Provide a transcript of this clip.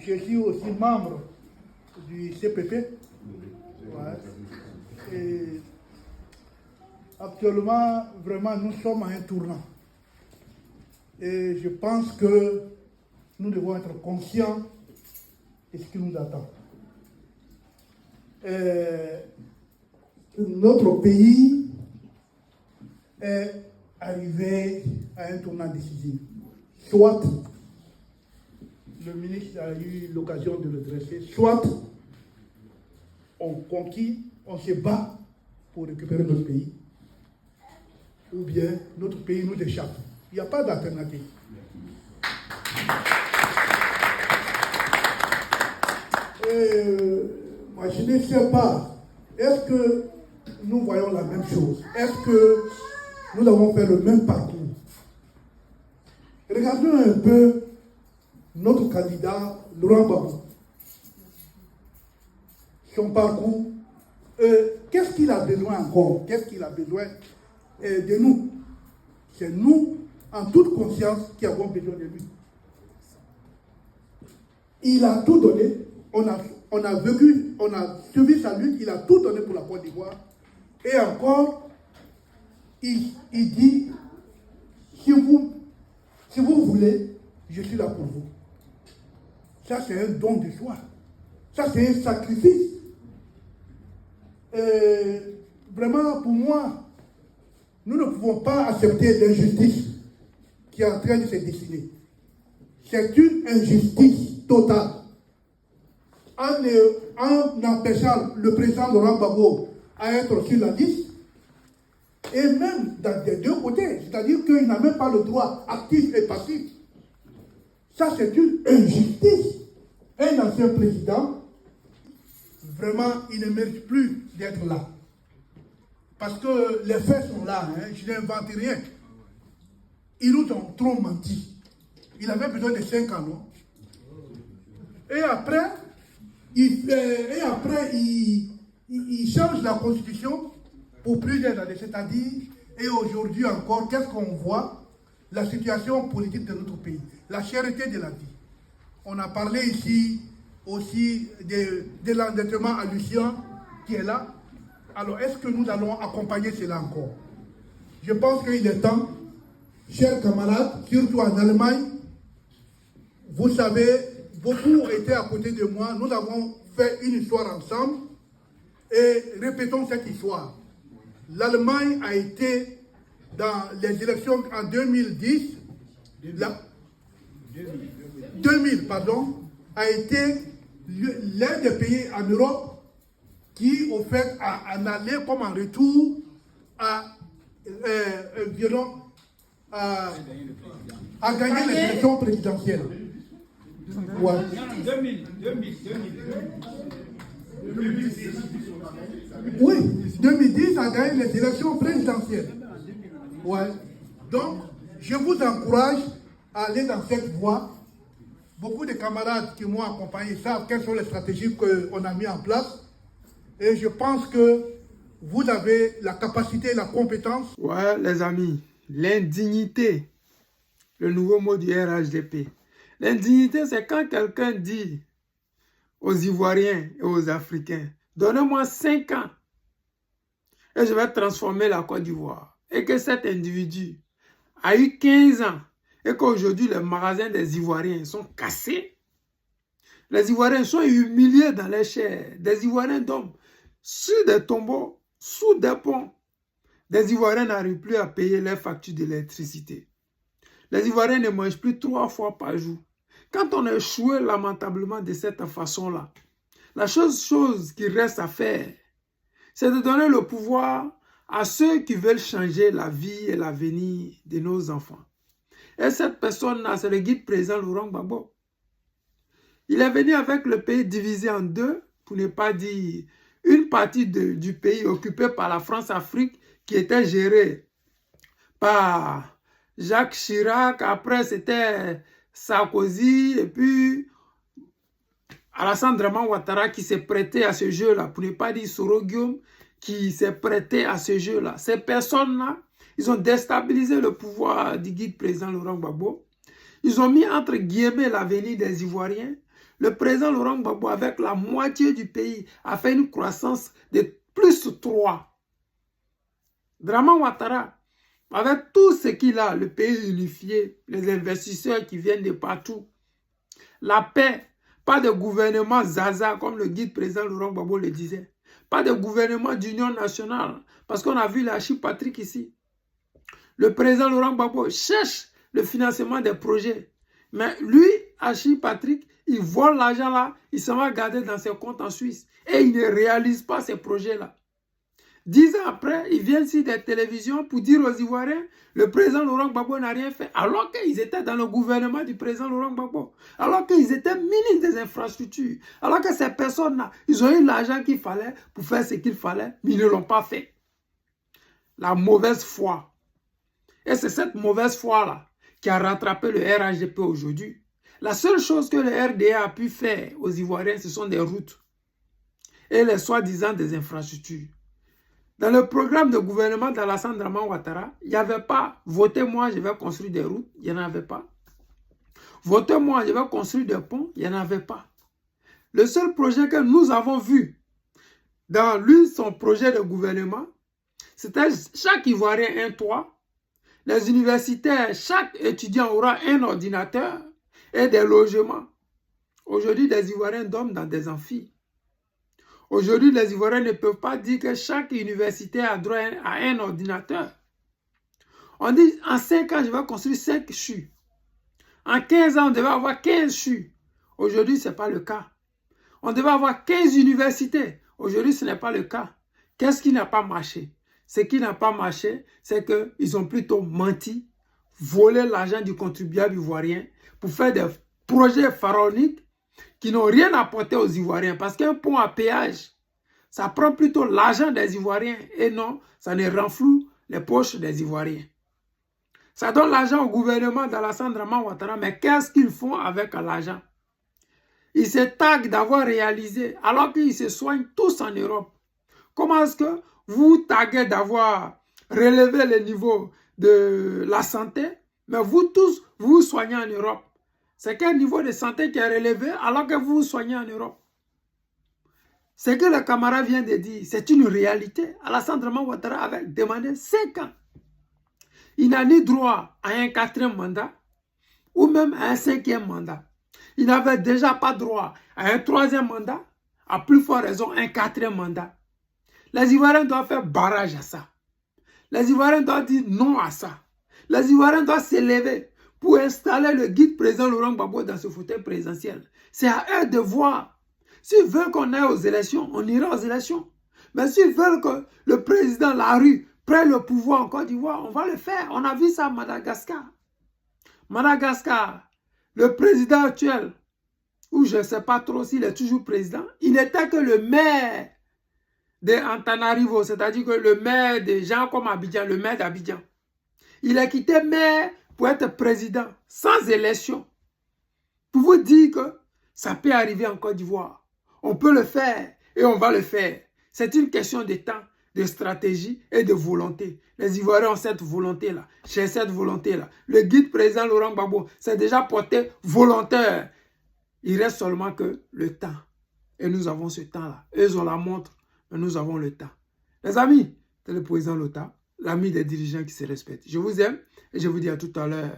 je suis aussi membre du CPP. Ouais. Et actuellement, vraiment, nous sommes à un tournant. Et je pense que nous devons être conscients de ce qui nous attend. Notre pays est arrivé à un tournant décisif. Soit le ministre a eu l'occasion de le dresser, soit on conquit, on se bat pour récupérer notre pays, ou bien notre pays nous échappe. Il n'y a pas d'alternative. Moi, je ne sais pas, est-ce que nous voyons la même chose? Est-ce que nous avons fait le même parcours? Regardons un peu notre candidat, Laurent Gbagbo. Son parcours, qu'est-ce qu'il a besoin encore? Qu'est-ce qu'il a besoin de nous? C'est nous, en toute conscience, qui avons besoin de lui. Il a tout donné, on a vécu, on a suivi sa lutte, il a tout donné pour la Côte d'Ivoire. Et encore, il dit, si vous voulez, je suis là pour vous. Ça, c'est un don de soi. Ça, c'est un sacrifice. Vraiment, pour moi, nous ne pouvons pas accepter l'injustice qui est en train de se dessiner. C'est une injustice totale. En empêchant le président Laurent Gbagbo à être sur la liste, et même des deux côtés, c'est-à-dire qu'il n'a même pas le droit actif et passif. Ça, c'est une injustice. Un ancien président, vraiment, il ne mérite plus d'être là. Parce que les faits sont là, hein, je n'invente rien. Ils nous ont trop menti. Il avait besoin de 5 ans, non? Et après, il change la constitution pour plusieurs années. C'est-à-dire, et aujourd'hui encore, qu'est-ce qu'on voit? La situation politique de notre pays, la cherté de la vie. On a parlé ici aussi de l'endettement hallucinant qui est là. Alors, est-ce que nous allons accompagner cela encore? Je pense qu'il est temps, chers camarades, surtout en Allemagne, vous savez, beaucoup étaient à côté de moi, nous avons fait une histoire ensemble, et répétons cette histoire. L'Allemagne a été, dans les élections en 2010, 2000, a été l'un des pays en Europe qui, au fait, en allait comme en retour à gagner les élections présidentielles. Ouais. 2000. Oui, 2010 a gagné les élections présidentielles. Ouais. Donc, je vous encourage à aller dans cette voie. Beaucoup de camarades qui m'ont accompagné savent quelles sont les stratégies qu'on a mises en place. Et je pense que vous avez la capacité et la compétence. Ouais, les amis, l'indignité, le nouveau mot du RHDP. L'indignité, c'est quand quelqu'un dit aux Ivoiriens et aux Africains, donnez-moi 5 ans et je vais transformer la Côte d'Ivoire. Et que cet individu a eu 15 ans et qu'aujourd'hui les magasins des Ivoiriens sont cassés. Les Ivoiriens sont humiliés dans les chairs. Des Ivoiriens dorment sur des tombeaux, sous des ponts. Des Ivoiriens n'arrivent plus à payer leurs factures d'électricité. Les Ivoiriens ne mangent plus 3 fois par jour. Quand on échoue lamentablement de cette façon-là, la chose qui reste à faire, c'est de donner le pouvoir à ceux qui veulent changer la vie et l'avenir de nos enfants. Et cette personne-là, c'est le guide président Laurent Gbagbo. Il est venu avec le pays divisé en deux, pour ne pas dire une partie du pays occupée par la France-Afrique qui était gérée par Jacques Chirac, après c'était Sarkozy, et puis Alassane Draman Ouattara qui s'est prêté à ce jeu-là, pour ne pas dire Soro Guillaume qui s'est prêté à ce jeu-là. Ces personnes-là, ils ont déstabilisé le pouvoir du guide président Laurent Gbagbo. Ils ont mis entre guillemets l'avenir des Ivoiriens, Le président Laurent Gbagbo, avec la moitié du pays, a fait une croissance de plus 3. Dramane Ouattara, avec tout ce qu'il a, le pays unifié, les investisseurs qui viennent de partout, la paix, pas de gouvernement zaza comme le guide président Laurent Gbagbo le disait, pas de gouvernement d'union nationale, parce qu'on a vu l'Archive Patrick ici. Le président Laurent Gbagbo cherche le financement des projets, mais lui, Archive Patrick, il vole l'argent là, il s'en va garder dans ses comptes en Suisse et il ne réalise pas ces projets-là. 10 ans après, ils viennent sur des télévisions pour dire aux Ivoiriens, le président Laurent Gbagbo n'a rien fait, alors qu'ils étaient dans le gouvernement du président Laurent Gbagbo, alors qu'ils étaient ministres des infrastructures, alors que ces personnes-là, ils ont eu l'argent qu'il fallait pour faire ce qu'il fallait, mais ils ne l'ont pas fait. La mauvaise foi. Et c'est cette mauvaise foi-là qui a rattrapé le RHDP aujourd'hui. La seule chose que le RDA a pu faire aux Ivoiriens, ce sont des routes et les soi-disant des infrastructures. Dans le programme de gouvernement d'Alassane Dramane Ouattara, il n'y avait pas « Votez-moi, je vais construire des routes », il n'y en avait pas. « Votez-moi, je vais construire des ponts », il n'y en avait pas. Le seul projet que nous avons vu dans lui, son projet de gouvernement, c'était chaque Ivoirien un toit, les universitaires, chaque étudiant aura un ordinateur et des logements. Aujourd'hui, les Ivoiriens dorment dans des amphis. Aujourd'hui, les Ivoiriens ne peuvent pas dire que chaque université a droit à un ordinateur. On dit, en 5 ans, je vais construire 5 CHU. En 15 ans, on devait avoir 15 CHU. Aujourd'hui, ce n'est pas le cas. On devait avoir 15 universités. Aujourd'hui, ce n'est pas le cas. Qu'est-ce qui n'a pas marché? Ce qui n'a pas marché, c'est qu'ils ont plutôt menti, volé l'argent du contribuable ivoirien pour faire des projets pharaoniques qui n'ont rien apporté aux Ivoiriens. Parce qu'un pont à péage, ça prend plutôt l'argent des Ivoiriens et non, ça ne renfloue les poches des Ivoiriens. Ça donne l'argent au gouvernement d'Alassane Dramane Ouattara, mais qu'est-ce qu'ils font avec l'argent? Ils se taguent d'avoir réalisé, alors qu'ils se soignent tous en Europe. Comment est-ce que vous taguez d'avoir relevé le niveau de la santé, mais vous tous, vous vous soignez en Europe? C'est quel niveau de santé qui est relevé alors que vous vous soignez en Europe? Ce que le camarade vient de dire, c'est une réalité. Alassane Dramane Ouattara avait demandé 5 ans. Il n'a ni droit à un 4e mandat ou même à un 5e mandat. Il n'avait déjà pas droit à un 3e mandat, à plus forte raison un 4e mandat. Les Ivoiriens doivent faire barrage à ça. Les Ivoiriens doivent dire non à ça. Les Ivoiriens doivent s'élever pour installer le guide président Laurent Gbagbo dans ce fauteuil présidentiel. C'est à eux de voir. S'ils veulent qu'on aille aux élections, on ira aux élections. Mais s'ils veulent que le président Larue prenne le pouvoir en Côte d'Ivoire, on va le faire. On a vu ça à Madagascar. Madagascar, le président actuel, ou je ne sais pas trop s'il est toujours président, il n'était que le maire d'Antananarivo, c'est-à-dire que le maire des gens comme Abidjan, le maire d'Abidjan. Il a quitté maire pour être président, sans élection. Pour vous dire que ça peut arriver en Côte d'Ivoire. On peut le faire et on va le faire. C'est une question de temps, de stratégie et de volonté. Les Ivoiriens ont cette volonté-là. J'ai cette volonté-là. Le guide président Laurent Gbagbo s'est déjà porté volontaire. Il reste seulement que le temps. Et nous avons ce temps-là. Eux ont la montre, mais nous avons le temps. Les amis, c'est le président Lota, l'ami des dirigeants qui se respectent. Je vous aime et je vous dis à tout à l'heure.